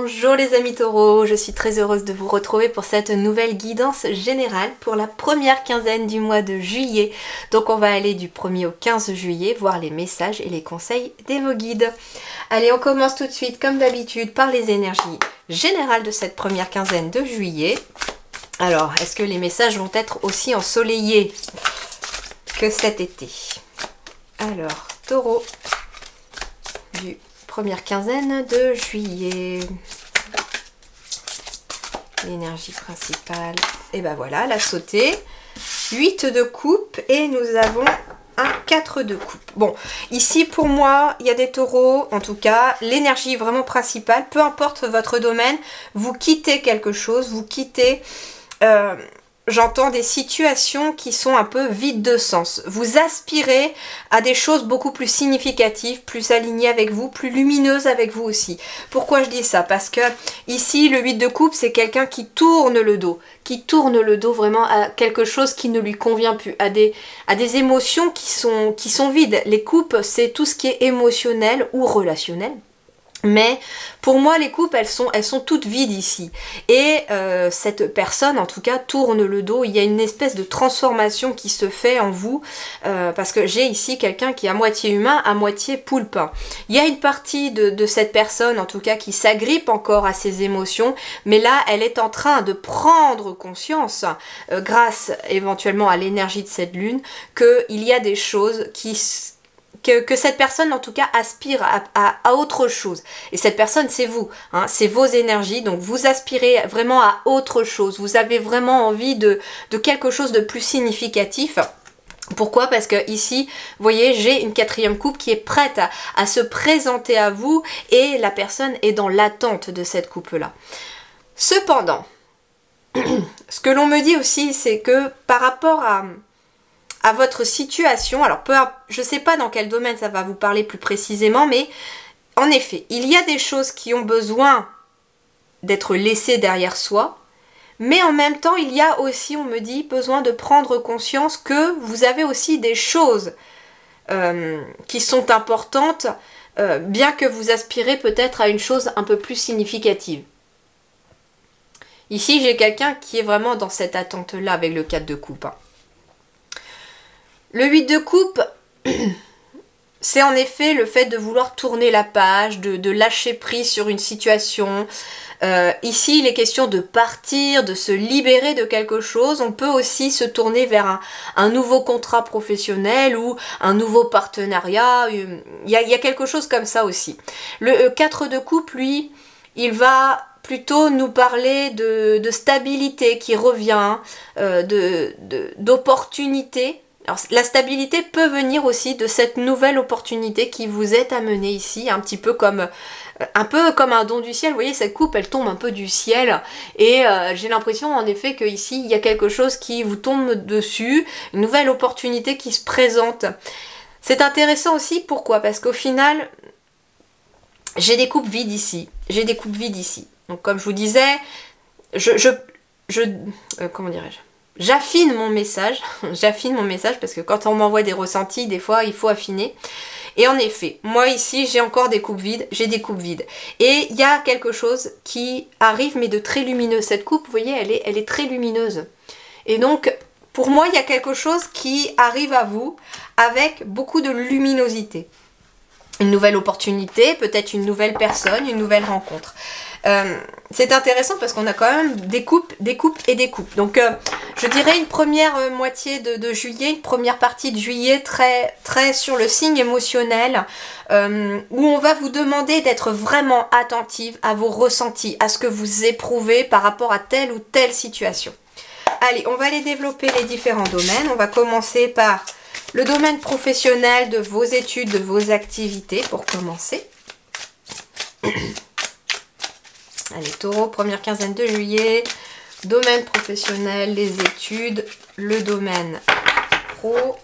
Bonjour les amis taureaux, je suis très heureuse de vous retrouver pour cette nouvelle guidance générale pour la première quinzaine du mois de juillet. Donc on va aller du 1er au 15 juillet, voir les messages et les conseils des vos guides. Allez, on commence tout de suite comme d'habitude par les énergies générales de cette première quinzaine de juillet. Alors, est-ce que les messages vont être aussi ensoleillés que cet été? Alors, taureau du première quinzaine de juillet. L'énergie principale. Et ben voilà, la sautée. 8 de coupe et nous avons un 4 de coupe. Bon, ici pour moi, il y a des taureaux, en tout cas, l'énergie vraiment principale, peu importe votre domaine, vous quittez quelque chose, vous quittez... j'entends des situations qui sont un peu vides de sens. Vous aspirez à des choses beaucoup plus significatives, plus alignées avec vous, plus lumineuses avec vous aussi. Pourquoi je dis ça? Parce que ici, le 8 de coupe, c'est quelqu'un qui tourne le dos. Qui tourne le dos vraiment à quelque chose qui ne lui convient plus. À des émotions qui sont vides. Les coupes, c'est tout ce qui est émotionnel ou relationnel. Mais pour moi, les coupes, elles sont toutes vides ici. Et cette personne, en tout cas, tourne le dos. Il y a une espèce de transformation qui se fait en vous. Parce que j'ai ici quelqu'un qui est à moitié humain, à moitié poulpe. Il y a une partie de cette personne, en tout cas, qui s'agrippe encore à ses émotions. Mais là, elle est en train de prendre conscience, grâce éventuellement à l'énergie de cette lune, qu'il y a des choses que cette personne en tout cas aspire à autre chose. Et cette personne c'est vous, hein, c'est vos énergies, donc vous aspirez vraiment à autre chose, vous avez vraiment envie de quelque chose de plus significatif. Pourquoi? Parce que ici, vous voyez, j'ai une 4e coupe qui est prête à se présenter à vous et la personne est dans l'attente de cette coupe-là. Cependant, ce que l'on me dit aussi, c'est que par rapport à votre situation, alors je ne sais pas dans quel domaine ça va vous parler plus précisément, mais en effet, il y a des choses qui ont besoin d'être laissées derrière soi, mais en même temps, il y a aussi, on me dit, besoin de prendre conscience que vous avez aussi des choses qui sont importantes, bien que vous aspirez peut-être à une chose un peu plus significative. Ici, j'ai quelqu'un qui est vraiment dans cette attente-là avec le 4 de coupe. Le 8 de coupe, c'est en effet le fait de vouloir tourner la page, de lâcher prise sur une situation. Ici, il est question de partir, de se libérer de quelque chose. On peut aussi se tourner vers un nouveau contrat professionnel ou un nouveau partenariat. Il y a quelque chose comme ça aussi. Le 4 de coupe, lui, il va plutôt nous parler de stabilité qui revient, d'opportunité. Alors la stabilité peut venir aussi de cette nouvelle opportunité qui vous est amenée ici, un peu comme un don du ciel. Vous voyez, cette coupe, elle tombe un peu du ciel et j'ai l'impression en effet que ici il y a quelque chose qui vous tombe dessus, une nouvelle opportunité qui se présente. C'est intéressant aussi, pourquoi? Parce qu'au final, j'ai des coupes vides ici. J'ai des coupes vides ici. Donc comme je vous disais, comment dirais-je? J'affine mon message parce que quand on m'envoie des ressentis, des fois il faut affiner. Et en effet, moi ici j'ai encore des coupes vides, j'ai des coupes vides. Et il y a quelque chose qui arrive mais de très lumineux. Cette coupe, vous voyez, elle est très lumineuse. Et donc pour moi il y a quelque chose qui arrive à vous avec beaucoup de luminosité. Une nouvelle opportunité, peut-être une nouvelle personne, une nouvelle rencontre. C'est intéressant parce qu'on a quand même des coupes et des coupes. Donc je dirais une première moitié de juillet, une première partie de juillet très, très sur le signe émotionnel où on va vous demander d'être vraiment attentive à vos ressentis, à ce que vous éprouvez par rapport à telle ou telle situation. Allez, on va aller développer les différents domaines. On va commencer par le domaine professionnel de vos études, de vos activités pour commencer. Allez, taureau, première quinzaine de juillet, domaine professionnel, les études, le domaine pro.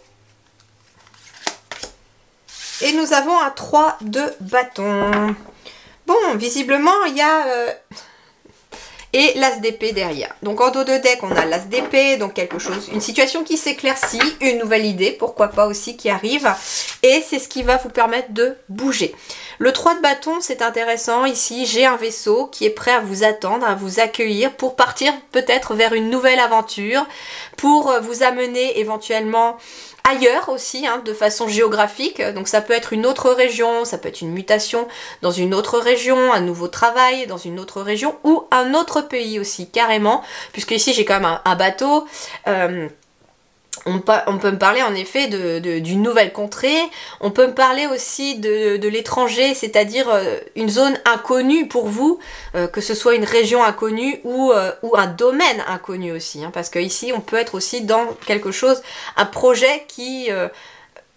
Et nous avons un 3 de bâton. Bon, visiblement, il y a et l'as d'épée derrière. Donc en dos de deck, on a l'as d'épée, donc quelque chose, une situation qui s'éclaircit, une nouvelle idée, pourquoi pas aussi, qui arrive, et c'est ce qui va vous permettre de bouger. Le 3 de bâton, c'est intéressant, ici j'ai un vaisseau qui est prêt à vous attendre, à vous accueillir pour partir peut-être vers une nouvelle aventure, pour vous amener éventuellement ailleurs aussi, hein, de façon géographique. Donc ça peut être une autre région, ça peut être une mutation dans une autre région, un nouveau travail dans une autre région ou un autre pays aussi, carrément, puisque ici j'ai quand même un bateau. On peut me parler en effet d'une nouvelle contrée, on peut me parler aussi de l'étranger, c'est-à-dire une zone inconnue pour vous, que ce soit une région inconnue ou un domaine inconnu aussi, hein, parce que ici on peut être aussi dans quelque chose, un projet qui...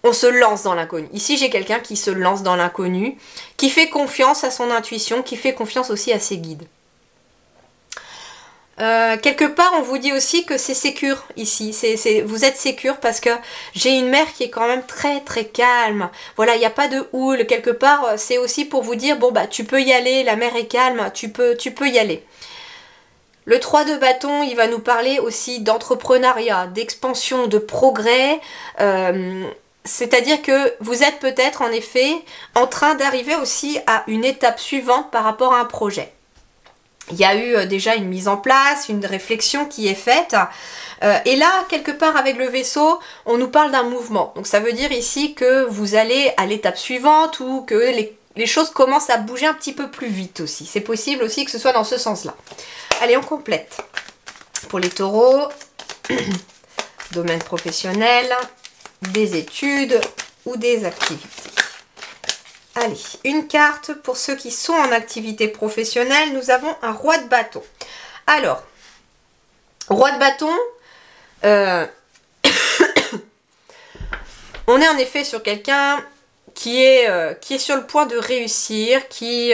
on se lance dans l'inconnu. Ici j'ai quelqu'un qui se lance dans l'inconnu, qui fait confiance à son intuition, qui fait confiance aussi à ses guides. Quelque part on vous dit aussi que c'est sécure ici, vous êtes sécure parce que j'ai une mer qui est quand même très très calme, voilà, il n'y a pas de houle, quelque part c'est aussi pour vous dire bon bah tu peux y aller, la mer est calme, tu peux y aller. Le 3 de bâton, il va nous parler aussi d'entrepreneuriat, d'expansion, de progrès, c'est-à-dire que vous êtes peut-être en effet en train d'arriver aussi à une étape suivante par rapport à un projet. Il y a eu déjà une mise en place, une réflexion qui est faite. Et là, quelque part avec le vaisseau, on nous parle d'un mouvement. Donc ça veut dire ici que vous allez à l'étape suivante ou que les choses commencent à bouger un petit peu plus vite aussi. C'est possible aussi que ce soit dans ce sens-là. Allez, on complète. Pour les taureaux, domaine professionnel, des études ou des activités. Allez, une carte pour ceux qui sont en activité professionnelle. Nous avons un roi de bâton. Alors, roi de bâton, on est en effet sur quelqu'un qui est sur le point de réussir, qui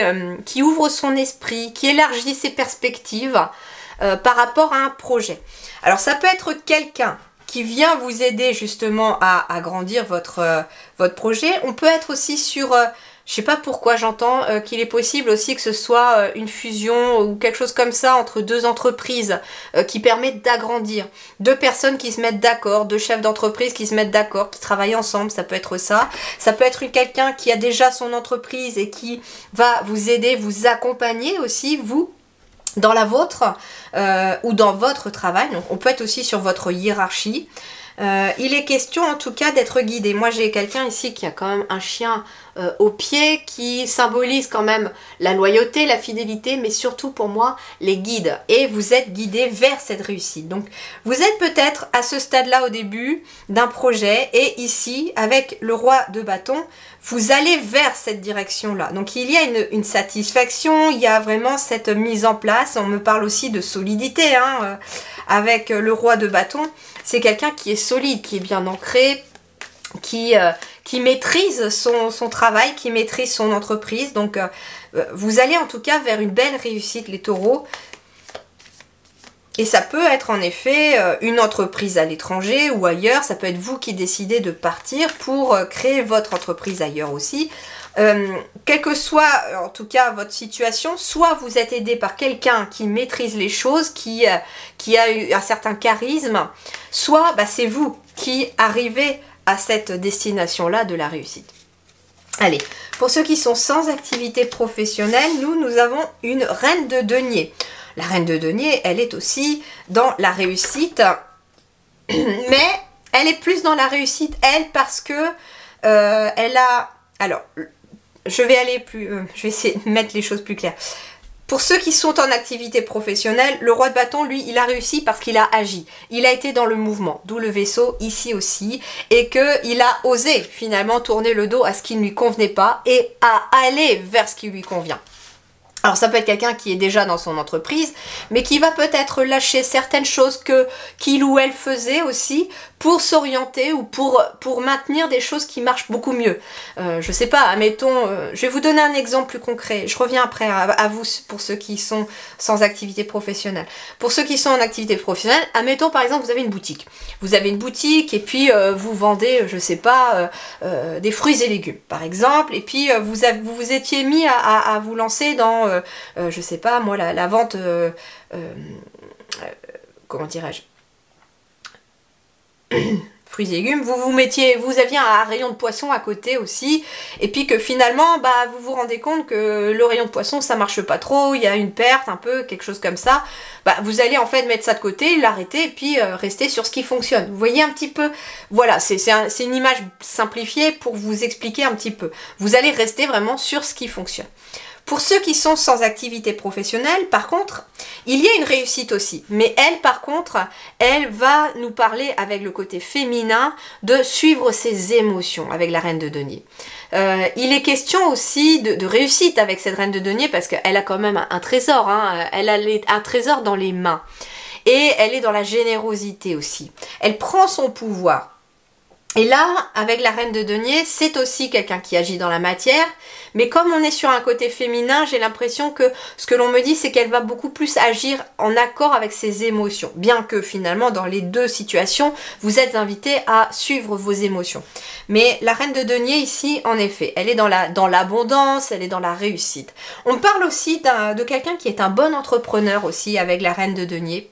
ouvre son esprit, qui élargit ses perspectives par rapport à un projet. Alors, ça peut être quelqu'un qui vient vous aider justement à agrandir votre projet. On peut être aussi sur... je sais pas pourquoi j'entends qu'il est possible aussi que ce soit une fusion ou quelque chose comme ça entre deux entreprises qui permettent d'agrandir. Deux personnes qui se mettent d'accord, deux chefs d'entreprise qui se mettent d'accord, qui travaillent ensemble, ça peut être ça. Ça peut être quelqu'un qui a déjà son entreprise et qui va vous aider, vous accompagner aussi, vous, dans la vôtre ou dans votre travail. Donc on peut être aussi sur votre hiérarchie. Il est question en tout cas d'être guidé. Moi j'ai quelqu'un ici qui a quand même un chien au pied qui symbolise quand même la loyauté, la fidélité, mais surtout pour moi les guides. Et vous êtes guidé vers cette réussite. Donc vous êtes peut-être à ce stade-là au début d'un projet et ici avec le roi de bâton, vous allez vers cette direction-là. Donc il y a une satisfaction, il y a vraiment cette mise en place. On me parle aussi de solidité hein, avec le roi de bâton. C'est quelqu'un qui est solide, qui est bien ancré, qui maîtrise son travail, qui maîtrise son entreprise. Donc vous allez en tout cas vers une belle réussite les taureaux. Et ça peut être en effet une entreprise à l'étranger ou ailleurs. Ça peut être vous qui décidez de partir pour créer votre entreprise ailleurs aussi. Quelle que soit en tout cas votre situation, soit vous êtes aidé par quelqu'un qui maîtrise les choses, qui a eu un certain charisme, soit bah, c'est vous qui arrivez à cette destination-là de la réussite. Allez, pour ceux qui sont sans activité professionnelle, nous avons une reine de denier. La reine de denier, elle est aussi dans la réussite, mais elle est plus dans la réussite, elle, parce que elle a... Alors, je vais essayer de mettre les choses plus claires. Pour ceux qui sont en activité professionnelle, le roi de bâton, lui, il a réussi parce qu'il a agi. Il a été dans le mouvement, d'où le vaisseau ici aussi, et qu'il a osé finalement tourner le dos à ce qui ne lui convenait pas et à aller vers ce qui lui convient. Alors ça peut être quelqu'un qui est déjà dans son entreprise, mais qui va peut-être lâcher certaines choses qu'il ou elle faisait aussi pour s'orienter ou pour maintenir des choses qui marchent beaucoup mieux. Je sais pas, admettons, je vais vous donner un exemple plus concret, je reviens après à vous pour ceux qui sont sans activité professionnelle. Pour ceux qui sont en activité professionnelle, admettons par exemple vous avez une boutique. Vous avez une boutique et puis vous vendez, je sais pas, des fruits et légumes par exemple, et puis vous vous étiez mis à vous lancer dans, je sais pas moi, la vente, comment dirais-je, fruits et légumes, vous aviez un rayon de poisson à côté aussi, et puis que finalement, bah, vous vous rendez compte que le rayon de poisson, ça marche pas trop, il y a une perte, un peu, quelque chose comme ça, bah, vous allez en fait mettre ça de côté, l'arrêter, et puis rester sur ce qui fonctionne. Vous voyez un petit peu, voilà, c'est une image simplifiée pour vous expliquer un petit peu. Vous allez rester vraiment sur ce qui fonctionne. Pour ceux qui sont sans activité professionnelle, par contre, il y a une réussite aussi. Mais elle, par contre, elle va nous parler avec le côté féminin de suivre ses émotions avec la reine de denier. Il est question aussi de réussite avec cette reine de denier parce qu'elle a quand même un trésor. Hein, elle a un trésor dans les mains. Et elle est dans la générosité aussi. Elle prend son pouvoir. Et là, avec la reine de denier, c'est aussi quelqu'un qui agit dans la matière, mais comme on est sur un côté féminin, j'ai l'impression que ce que l'on me dit, c'est qu'elle va beaucoup plus agir en accord avec ses émotions, bien que finalement, dans les deux situations, vous êtes invité à suivre vos émotions. Mais la reine de denier, ici, en effet, elle est dans l'abondance, elle est dans la réussite. On parle aussi de quelqu'un qui est un bon entrepreneur aussi, avec la reine de denier.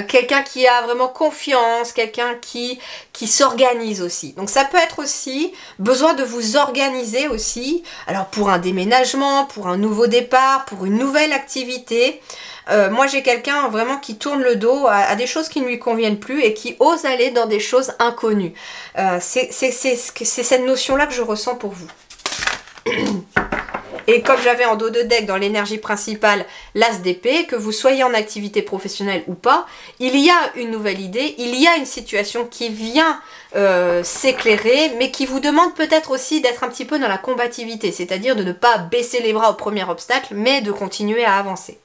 Quelqu'un qui a vraiment confiance, quelqu'un qui s'organise aussi. Donc ça peut être aussi besoin de vous organiser aussi. Alors pour un déménagement, pour un nouveau départ, pour une nouvelle activité. Moi j'ai quelqu'un vraiment qui tourne le dos à des choses qui ne lui conviennent plus et qui ose aller dans des choses inconnues. C'est cette notion-là que je ressens pour vous. Et comme j'avais en dos de deck dans l'énergie principale l'as d'épée, que vous soyez en activité professionnelle ou pas, il y a une nouvelle idée, il y a une situation qui vient s'éclairer, mais qui vous demande peut-être aussi d'être un petit peu dans la combativité, c'est-à-dire de ne pas baisser les bras au premier obstacle, mais de continuer à avancer.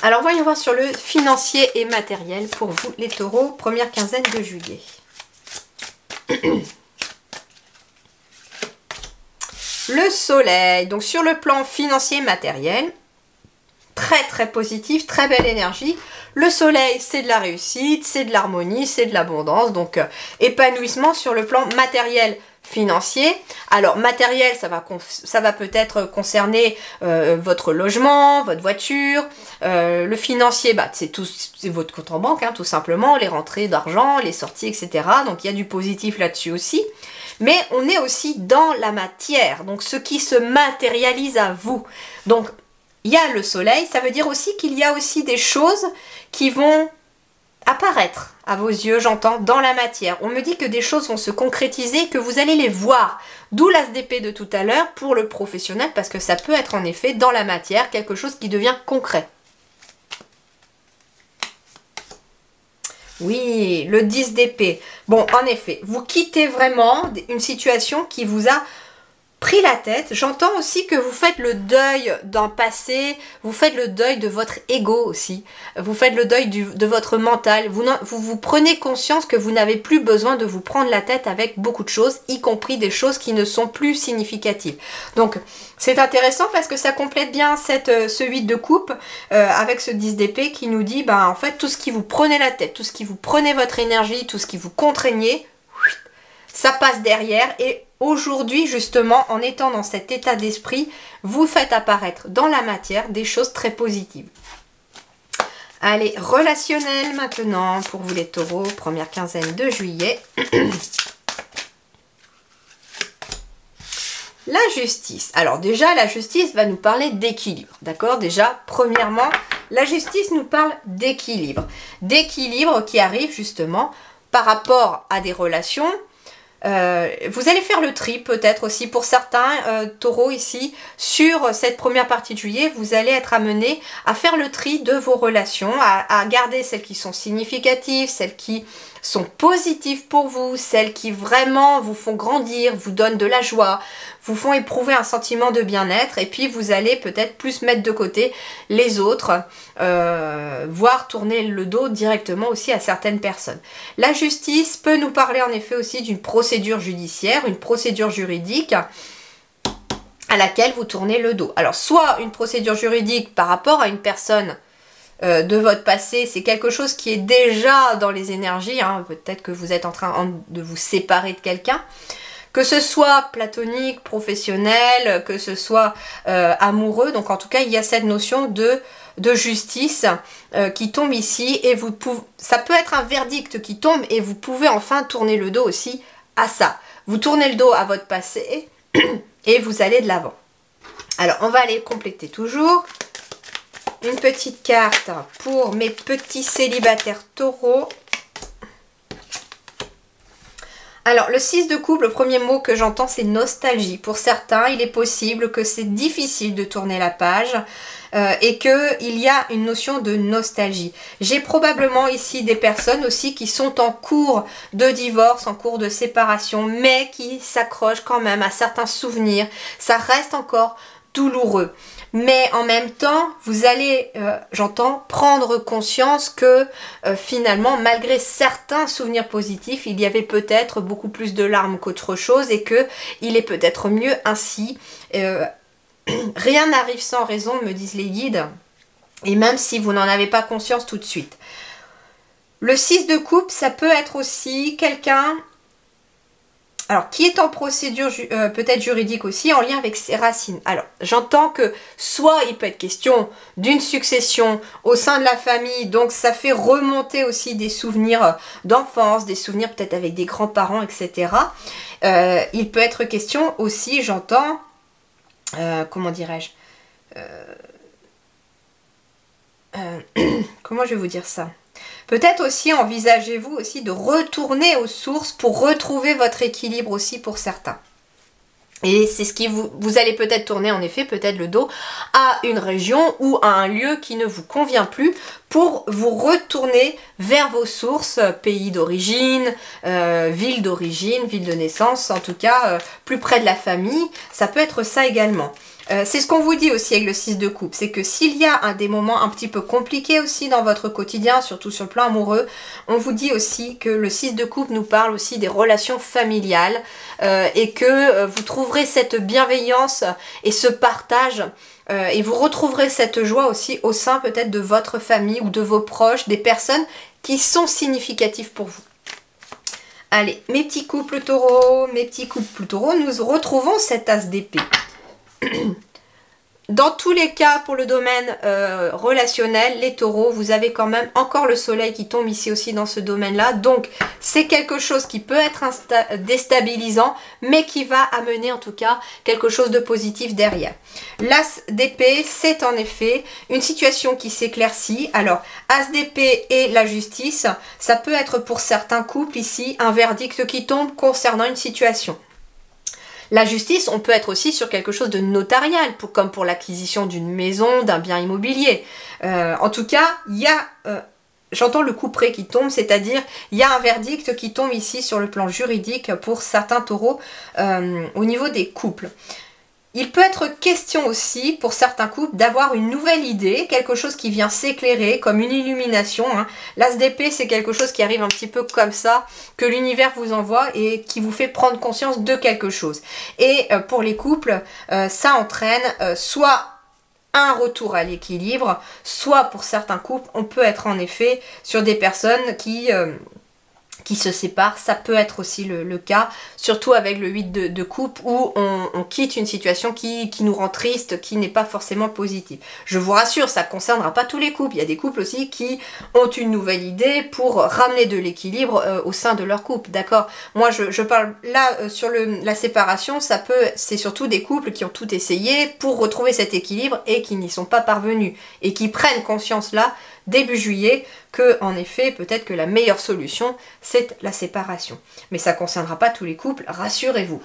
Alors voyons voir sur le financier et matériel pour vous les taureaux, première quinzaine de juillet. Le soleil, donc sur le plan financier et matériel, très très positif, très belle énergie. Le soleil, c'est de la réussite, c'est de l'harmonie, c'est de l'abondance, donc épanouissement sur le plan matériel, financier. Alors matériel, ça va peut-être concerner votre logement, votre voiture. Le financier, bah, c'est votre compte en banque, hein, tout simplement, les rentrées d'argent, les sorties, etc. Donc il y a du positif là-dessus aussi. Mais on est aussi dans la matière, donc ce qui se matérialise à vous. Donc il y a le soleil, ça veut dire aussi qu'il y a aussi des choses qui vont apparaître à vos yeux, j'entends, dans la matière. On me dit que des choses vont se concrétiser, que vous allez les voir. D'où l'as d'épée de tout à l'heure pour le professionnel, parce que ça peut être en effet dans la matière quelque chose qui devient concret. Oui, le 10 d'épée. Bon, en effet, vous quittez vraiment une situation qui vous a pris la tête. J'entends aussi que vous faites le deuil d'un passé, vous faites le deuil de votre ego aussi, vous faites le deuil de votre mental, vous prenez conscience que vous n'avez plus besoin de vous prendre la tête avec beaucoup de choses, y compris des choses qui ne sont plus significatives. Donc c'est intéressant parce que ça complète bien ce 8 de coupe avec ce 10 d'épée qui nous dit, en fait, tout ce qui vous prenait la tête, tout ce qui vous prenait votre énergie, tout ce qui vous contraignait, ça passe derrière. Et aujourd'hui, justement, en étant dans cet état d'esprit, vous faites apparaître dans la matière des choses très positives. Allez, relationnel maintenant pour vous les taureaux, première quinzaine de juillet. La justice. Alors déjà, la justice va nous parler d'équilibre, d'accord? Déjà, premièrement, la justice nous parle d'équilibre. D'équilibre qui arrive justement par rapport à des relations. Vous allez faire le tri peut-être aussi pour certains taureaux ici sur cette première partie de juillet. Vous allez être amené à faire le tri de vos relations, à garder celles qui sont significatives, celles qui sont positives pour vous, celles qui vraiment vous font grandir, vous donnent de la joie, vous font éprouver un sentiment de bien-être, et puis vous allez peut-être plus mettre de côté les autres, voire tourner le dos directement aussi à certaines personnes. La justice peut nous parler en effet aussi d'une procédure judiciaire, une procédure juridique à laquelle vous tournez le dos. Alors soit une procédure juridique par rapport à une personne de votre passé, c'est quelque chose qui est déjà dans les énergies, hein. Peut-être que vous êtes en train de vous séparer de quelqu'un, que ce soit platonique, professionnel, que ce soit amoureux. Donc en tout cas, il y a cette notion de justice qui tombe ici, et ça peut être un verdict qui tombe, et vous pouvez enfin tourner le dos aussi à ça. Vous tournez le dos à votre passé et vous allez de l'avant. Alors on va aller compléter toujours. Une petite carte pour mes petits célibataires taureaux. Alors, le 6 de coupe, le premier mot que j'entends, c'est nostalgie. Pour certains, il est possible que c'est difficile de tourner la page et qu'il y a une notion de nostalgie. J'ai probablement ici des personnes aussi qui sont en cours de divorce, en cours de séparation, mais qui s'accrochent quand même à certains souvenirs. Ça reste encore douloureux. Mais en même temps, vous allez, j'entends, prendre conscience que finalement, malgré certains souvenirs positifs, il y avait peut-être beaucoup plus de larmes qu'autre chose, et que il est peut-être mieux ainsi. Rien n'arrive sans raison, me disent les guides, et même si vous n'en avez pas conscience tout de suite. Le 6 de coupe, ça peut être aussi quelqu'un... Alors, qui est en procédure peut-être juridique aussi, en lien avec ses racines. Alors, j'entends que soit il peut être question d'une succession au sein de la famille, donc ça fait remonter aussi des souvenirs d'enfance, des souvenirs peut-être avec des grands-parents, etc. Il peut être question aussi, j'entends, comment dirais-je, comment je vais vous dire ça ? Peut-être aussi envisagez-vous aussi de retourner aux sources pour retrouver votre équilibre aussi pour certains. Et c'est ce qui vous allez peut-être tourner en effet peut-être le dos à une région ou à un lieu qui ne vous convient plus pour vous retourner vers vos sources, pays d'origine, ville d'origine, ville de naissance, en tout cas plus près de la famille. Ça peut être ça également. C'est ce qu'on vous dit aussi avec le 6 de coupe, c'est que s'il y a des moments un petit peu compliqués aussi dans votre quotidien, surtout sur le plan amoureux, on vous dit aussi que le 6 de coupe nous parle aussi des relations familiales et que vous trouverez cette bienveillance et ce partage et vous retrouverez cette joie aussi au sein peut-être de votre famille ou de vos proches, des personnes qui sont significatives pour vous. Allez, mes petits couples taureaux, nous retrouvons cet as d'épée. Dans tous les cas, pour le domaine relationnel, les taureaux, vous avez quand même encore le soleil qui tombe ici aussi dans ce domaine-là. Donc, c'est quelque chose qui peut être déstabilisant, mais qui va amener en tout cas quelque chose de positif derrière. L'as d'épée, c'est en effet une situation qui s'éclaircit. Alors, as d'épée et la justice, ça peut être pour certains couples ici un verdict qui tombe concernant une situation. La justice, on peut être aussi sur quelque chose de notarial, comme pour l'acquisition d'une maison, d'un bien immobilier. En tout cas, il y a, j'entends le couperet qui tombe, c'est-à-dire il y a un verdict qui tombe ici sur le plan juridique pour certains taureaux au niveau des couples. Il peut être question aussi, pour certains couples, d'avoir une nouvelle idée, quelque chose qui vient s'éclairer, comme une illumination. Hein. L'as d'épée, c'est quelque chose qui arrive un petit peu comme ça, que l'univers vous envoie et qui vous fait prendre conscience de quelque chose. Et pour les couples, ça entraîne soit un retour à l'équilibre, soit pour certains couples, on peut être en effet sur des personnes qui se séparent. Ça peut être aussi le cas, surtout avec le 8 de coupe où on quitte une situation qui nous rend triste, qui n'est pas forcément positive. Je vous rassure, ça ne concernera pas tous les couples. Il y a des couples aussi qui ont une nouvelle idée pour ramener de l'équilibre au sein de leur couple, d'accord? Moi, je parle là sur la séparation, c'est surtout des couples qui ont tout essayé pour retrouver cet équilibre et qui n'y sont pas parvenus et qui prennent conscience là, début juillet, que en effet peut-être que la meilleure solution c'est la séparation, mais ça ne concernera pas tous les couples, rassurez-vous.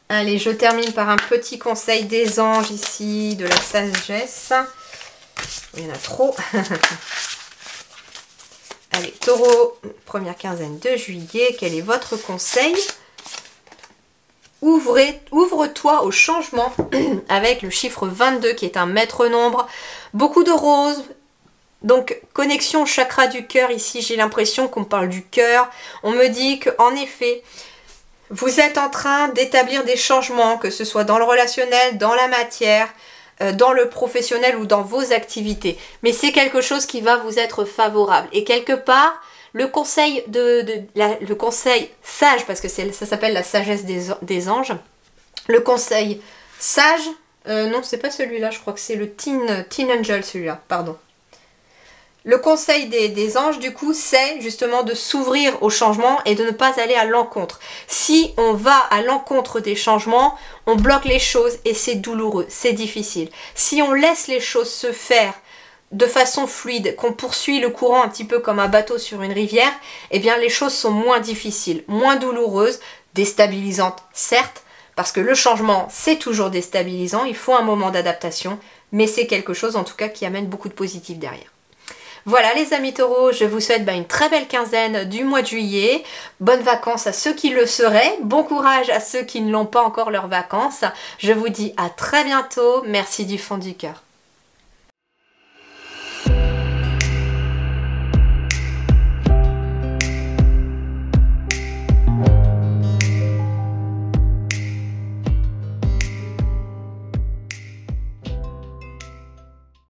Allez, je termine par un petit conseil des anges ici, de la sagesse. Il y en a trop. Allez, taureau, première quinzaine de juillet, quel est votre conseil? Ouvre-toi au changement avec le chiffre 22 qui est un maître nombre. Beaucoup de roses. Donc, connexion au chakra du cœur. Ici, j'ai l'impression qu'on parle du cœur. On me dit qu'en effet, vous êtes en train d'établir des changements, que ce soit dans le relationnel, dans la matière, dans le professionnel ou dans vos activités. Mais c'est quelque chose qui va vous être favorable. Et quelque part, le conseil, le conseil sage, parce que ça s'appelle la sagesse des anges, le conseil sage, non c'est pas celui-là, je crois que c'est le Teen Angel celui-là, pardon. Le conseil des anges du coup c'est justement de s'ouvrir au changement et de ne pas aller à l'encontre. Si on va à l'encontre des changements, on bloque les choses et c'est douloureux, c'est difficile. Si on laisse les choses se faire de façon fluide, qu'on poursuit le courant un petit peu comme un bateau sur une rivière, eh bien les choses sont moins difficiles, moins douloureuses, déstabilisantes certes, parce que le changement c'est toujours déstabilisant, il faut un moment d'adaptation, mais c'est quelque chose en tout cas qui amène beaucoup de positif derrière. Voilà les amis taureaux, je vous souhaite une très belle quinzaine du mois de juillet. Bonnes vacances à ceux qui le seraient. Bon courage à ceux qui ne l'ont pas encore leurs vacances. Je vous dis à très bientôt. Merci du fond du cœur.